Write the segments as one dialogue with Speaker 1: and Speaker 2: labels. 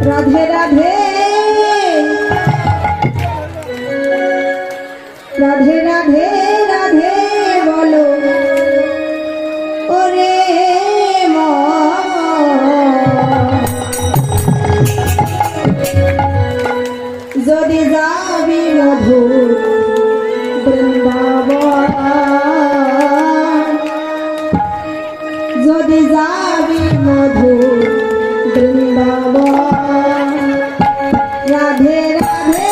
Speaker 1: রাধে রাধে রাধে রাধে রাধে বলো ওরে যদি যাবি মধুর বৃন্দাবন যদি যাবি মধুর বৃন্দাবন রাধে রাধে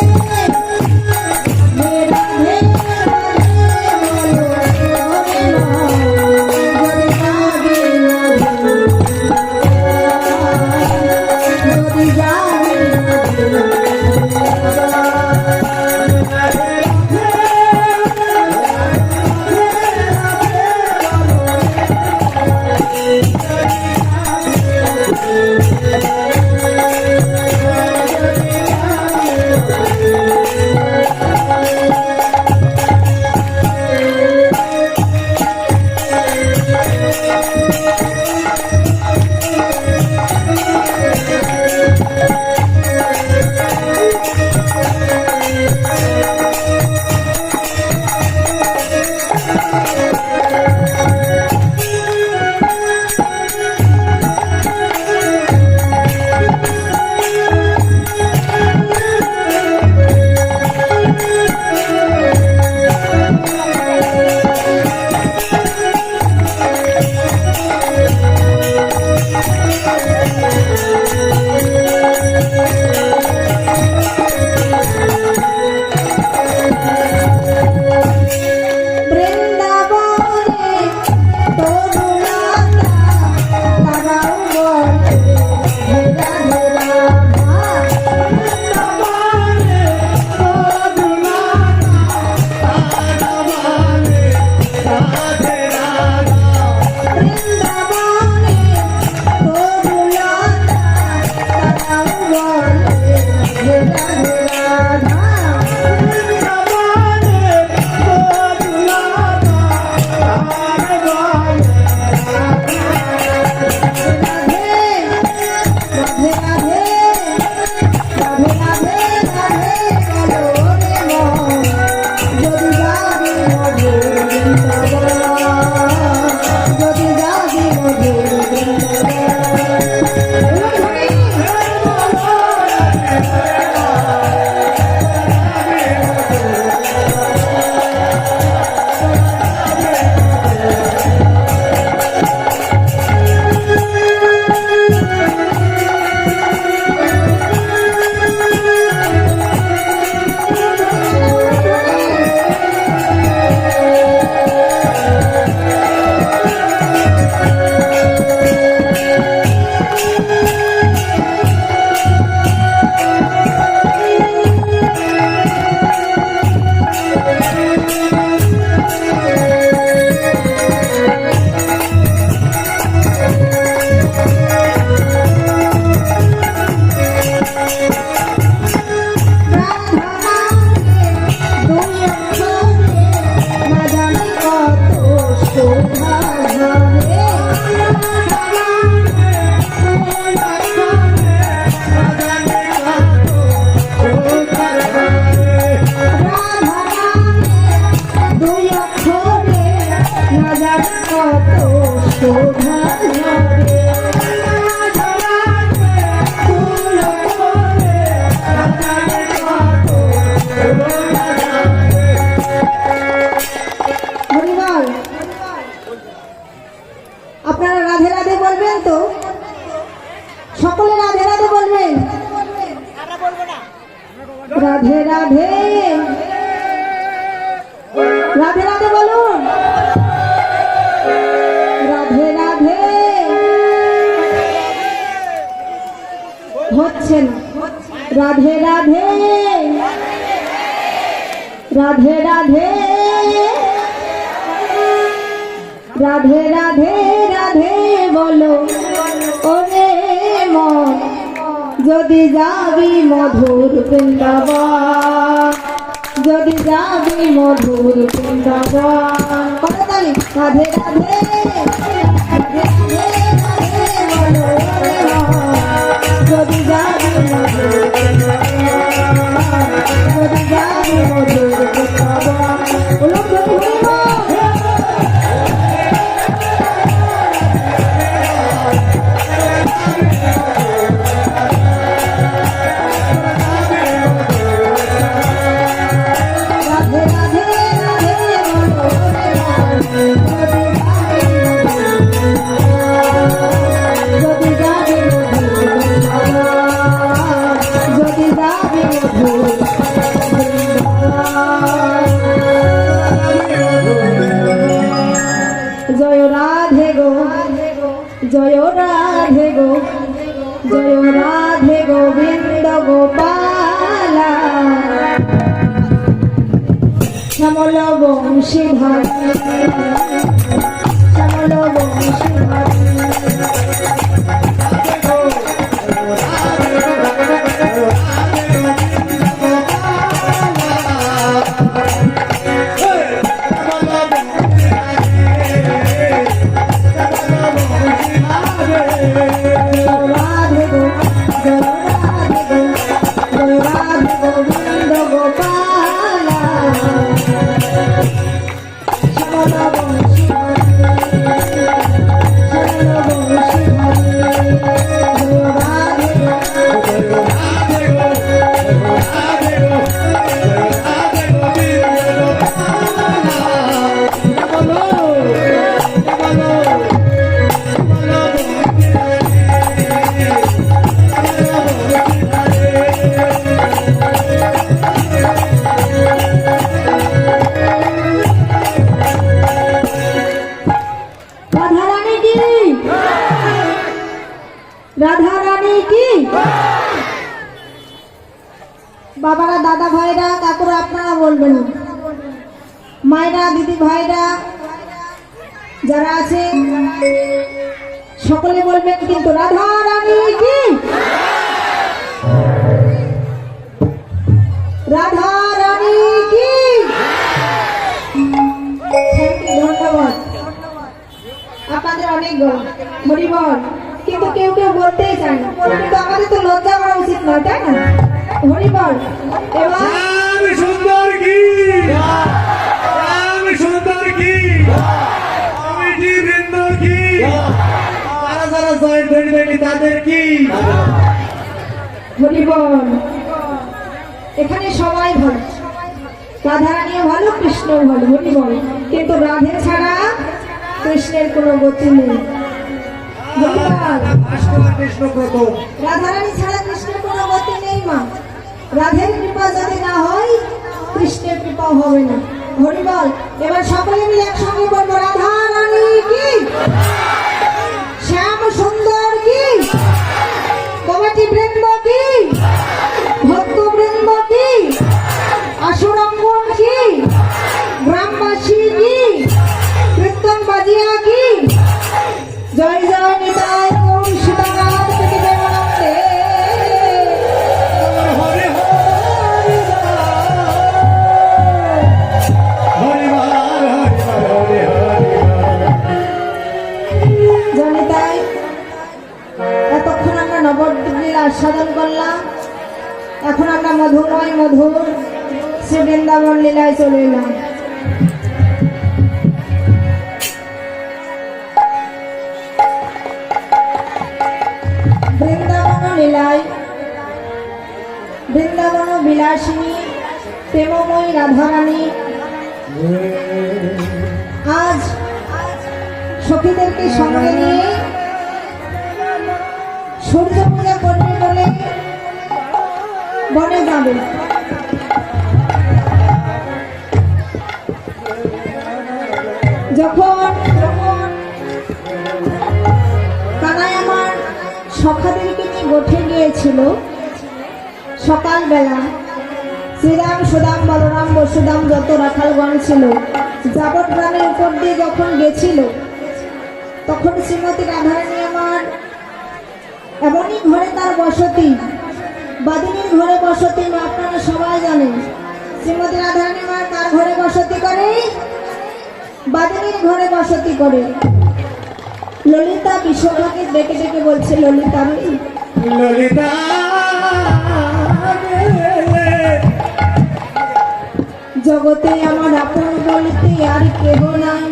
Speaker 1: আপনারা রাধে রাধে বলবেন তো? সকলে রাধে রাধে বলবেন। রাধে রাধে রাধে রাধে বলুন। রাধে রাধে হচ্ছে না। রাধে রাধে রাধে রাধে রাধে রাধে রাধে বলো ওরে মন যদি যাবি মধুর বৃন্দাবন যদি যাবি মধুর বৃন্দাবন কথা তালি রাধে রাধে রাধে রাধে রাধে বলো ওরে মন যদি যাবি রাধে গোবিন্দ গোপালা শ্যামল বংশীধর শ্যামল বংশীধর রাধা রানী কি বাবারা দাদা ভাইরা কাকুরা আপনারা বলবেন মায়েরা দিদি ভাইরা যারা আছে সকলে বলবেন কিন্তু রাধা রানী কি রাধা রানী কি ধন্যবাদ আপনাদের অনেক হরিবল কিন্তু কেউ কেউ বলতেই চায় না কিন্তু আমাদের তো লজ্জা করা উচিত নয় তাই না হরিবল এবার
Speaker 2: সুন্দর কি সুন্দর কি কমিটি বৃন্দ কি যারা যারা জয়েন্ট হয়ে দেখি তাদের কি
Speaker 1: হরিবল এখানে সবাই ভালো রাধা রানীও ভালো কৃষ্ণ ভালো হরিবল কিন্তু রাধে ছাড়া কৃষ্ণের কোনো গতি নেই রাধারানী ছাড়া কৃষ্ণের কোনো গতি নেই মা রাধের কৃপা যদি না হয় কৃষ্ণের কৃপা হবে না হরিবল এবার সকলে মিলে একসঙ্গে বলবো রাধা রানী কি শ্যাম সুন্দর কি কমিটি বৃন্দ কি ভক্ত বৃন্দ কি আসুরঙ্গন কি গ্রামবাসী কি কীর্তন বাজিয়া কি জয় জয় নিতাই গৌর সীতারাম থেকে দেবানন্দে জানি তাই এতক্ষণ আমরা নবদ্বীপ লীলা আস্বাদন করলাম এখন আমরা মধুময় মধুর শ্রী বৃন্দাবন লীলায় চলে এলাম লীলায় বৃন্দাবন বিলাসিনী প্রেমময়ী রাধারানী আজ সখীদেরকে সঙ্গে নিয়ে সূর্য পূজা করবে বলে বনে যাবে যখন কানাই আমার সখাদেরকে নিয়ে গোঠে গিয়েছিল সকালবেলা শ্রীরাম সুদাম বলরাম বসুদাম যত রাখালগণ ছিল যাবত গ্রামের উপর দিয়ে যখন গেছিল তখন শ্রীমতী রাধারানী আমার এমনই ঘরে তার বসতি বাদিনীর ঘরে বসতি আপনারা সবাই জানেন শ্রীমতী রাধারানী আমার তার ঘরে বসতি করে বাদিনীর ঘরে বসতি করে ললিতা বিশ্বভাকে ডেকে ডেকে বলছে ললিতা
Speaker 2: ললিতা
Speaker 1: জগতে আমার আপন বলিতে আর কেহ নাই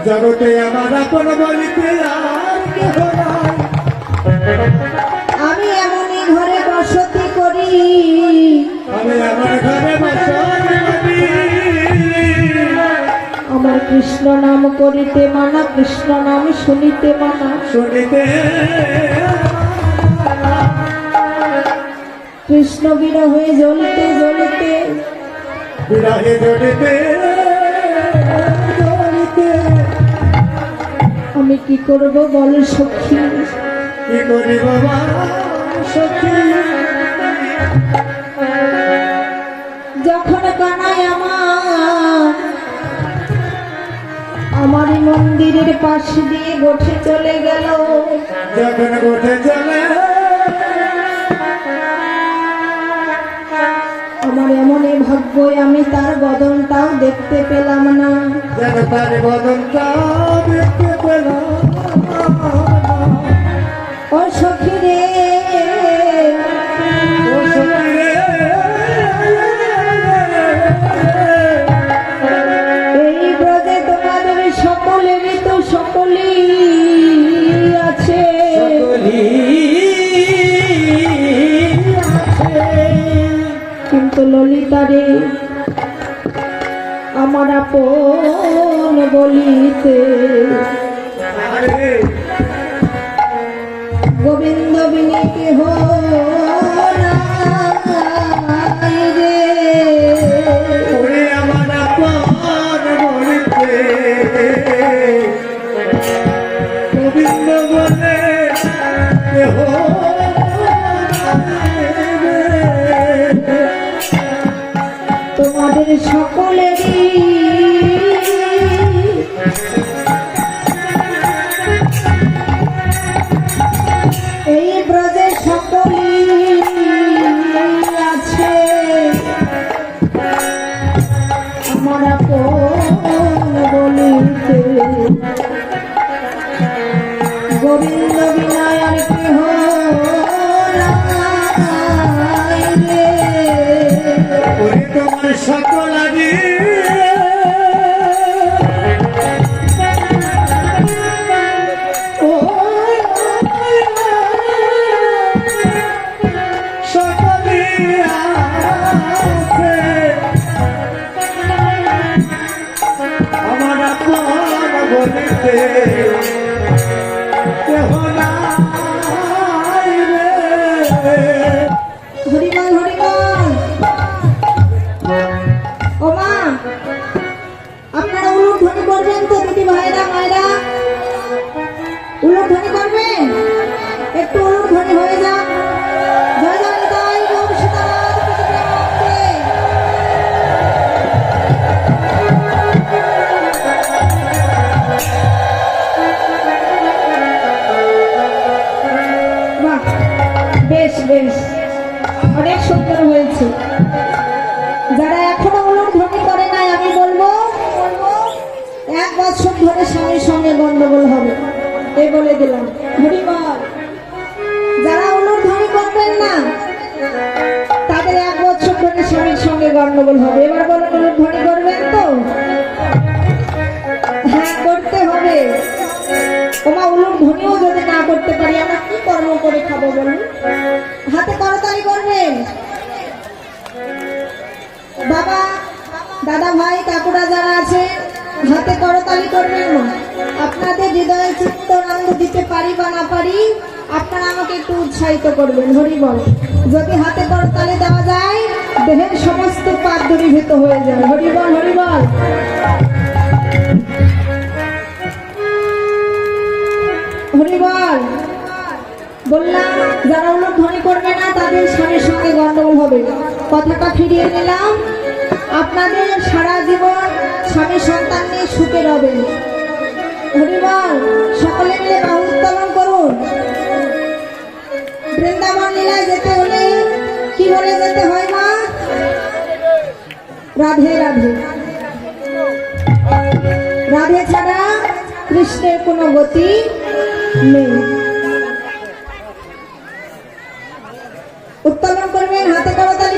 Speaker 2: জগতে আমার আপন বলিতে আর কেহ নাই
Speaker 1: আমি এমনই ঘরে বসতি করি
Speaker 2: আমি আমার ঘরে বসতি করি
Speaker 1: আমার কৃষ্ণ নাম করিতে মানা কৃষ্ণ নাম শুনিতে মানা
Speaker 2: শুনিতে
Speaker 1: কৃষ্ণ বিরহে জ্বলিতে জ্বলিতে
Speaker 2: বিরহে জ্বলিতে জ্বলিতে
Speaker 1: আমি কি করব বল সখী
Speaker 2: কি করি বাবা
Speaker 1: মন্দিরের পাশ দিয়ে গোঠে চলে গেল।
Speaker 2: যখন গোঠে চলে
Speaker 1: আমার এমনই ভাগ্য আমি তার বদনটাও দেখতে পেলাম না।
Speaker 2: যেন তার বদনটা দেখতে পেলাম
Speaker 1: ও সখী রে,
Speaker 2: ও সখী রে,
Speaker 1: এই ব্রজে তোমাদের সকলেরই তো সকলেই আছে, কিন্তু ললিতারে আমার আপন বলিতে
Speaker 2: আরে
Speaker 1: গোবিন্দ বিনে কেহ নাই রে।
Speaker 2: ওরে আমার আপন বলিতে গোবিন্দ বলে কেহ
Speaker 1: তোমাদের সকলেরই এই ব্রজে সকলেই আছে, আমার আপন বলিতে গোবিন্দ বিনয় আর কেহ নাই রে।
Speaker 2: ওরে তোমার সকল আদি
Speaker 1: ও
Speaker 2: সকলে আছে আমার আপন বলিতে কেহ নাই রে।
Speaker 1: হরিবল হরিবল। ও মা, আপনারা উলুধ্বনি করবেন তো দিদি ভাইরা মায়েরা? উলুধ্বনি করবেন? একটু উলুধ্বনি হয়ে যাক। জয় জয় নিতাই গৌর সীতানাথ কৃষ্ণকে। বাহ, বেশ বেশ, অনেক সুন্দর হয়েছে। যারা এখনো উলুধ্বনি করে নাই আমি বলবো 1 বছর ধরে স্বামীর সঙ্গে গন্ডগোল হবে, এই বলে দিলাম। হরিবল। যারা উলুধ্বনি করবেন না তাদের 1 বছর ধরে স্বামীর সঙ্গে গন্ডগোল হবে। এবার বলুন, উলুধ্বনি করবেন তো? হ্যাঁ, করতে হবে। ওমা, উলুধ্বনিও যদি না করতে পারি আমরা কি কর্ম করে খাবো বলুন? হাতে করতালি করবেন। বাবা, দাদা ভাই, কাকুরা যারা আছে হাতে করতালি করবেন না। আপনাদের হৃদয়ে চিত্তনন্দ দিতে পারি বা না পারি আপনারা আমাকে একটু উৎসাহিত করবেন। হরিবল। যদি হাতে করতালি দেওয়া যায় দেহের সমস্ত পাপ দূরীভূত হয়ে যায়। হরিবল হরিবল। হরিবল। বললাম যারা উলুধ্বনি করবে না তাদের স্বামীর সঙ্গে গন্ডগোল হবে। কথাটা ফিরিয়ে নিলাম। আপনাদের সারা জীবন স্বামী সন্তান নিয়ে সুখে রবেন। হরিবল। সকলে মিলে বাহু উত্তোলন করুন। বৃন্দাবন লীলায় যেতে হলে কি বলে যেতে হয় মা? রাধে রাধে। রাধে ছাড়া কৃষ্ণের কোনো গতি নেই। উত্তোলন করবেন, হাতে করতালি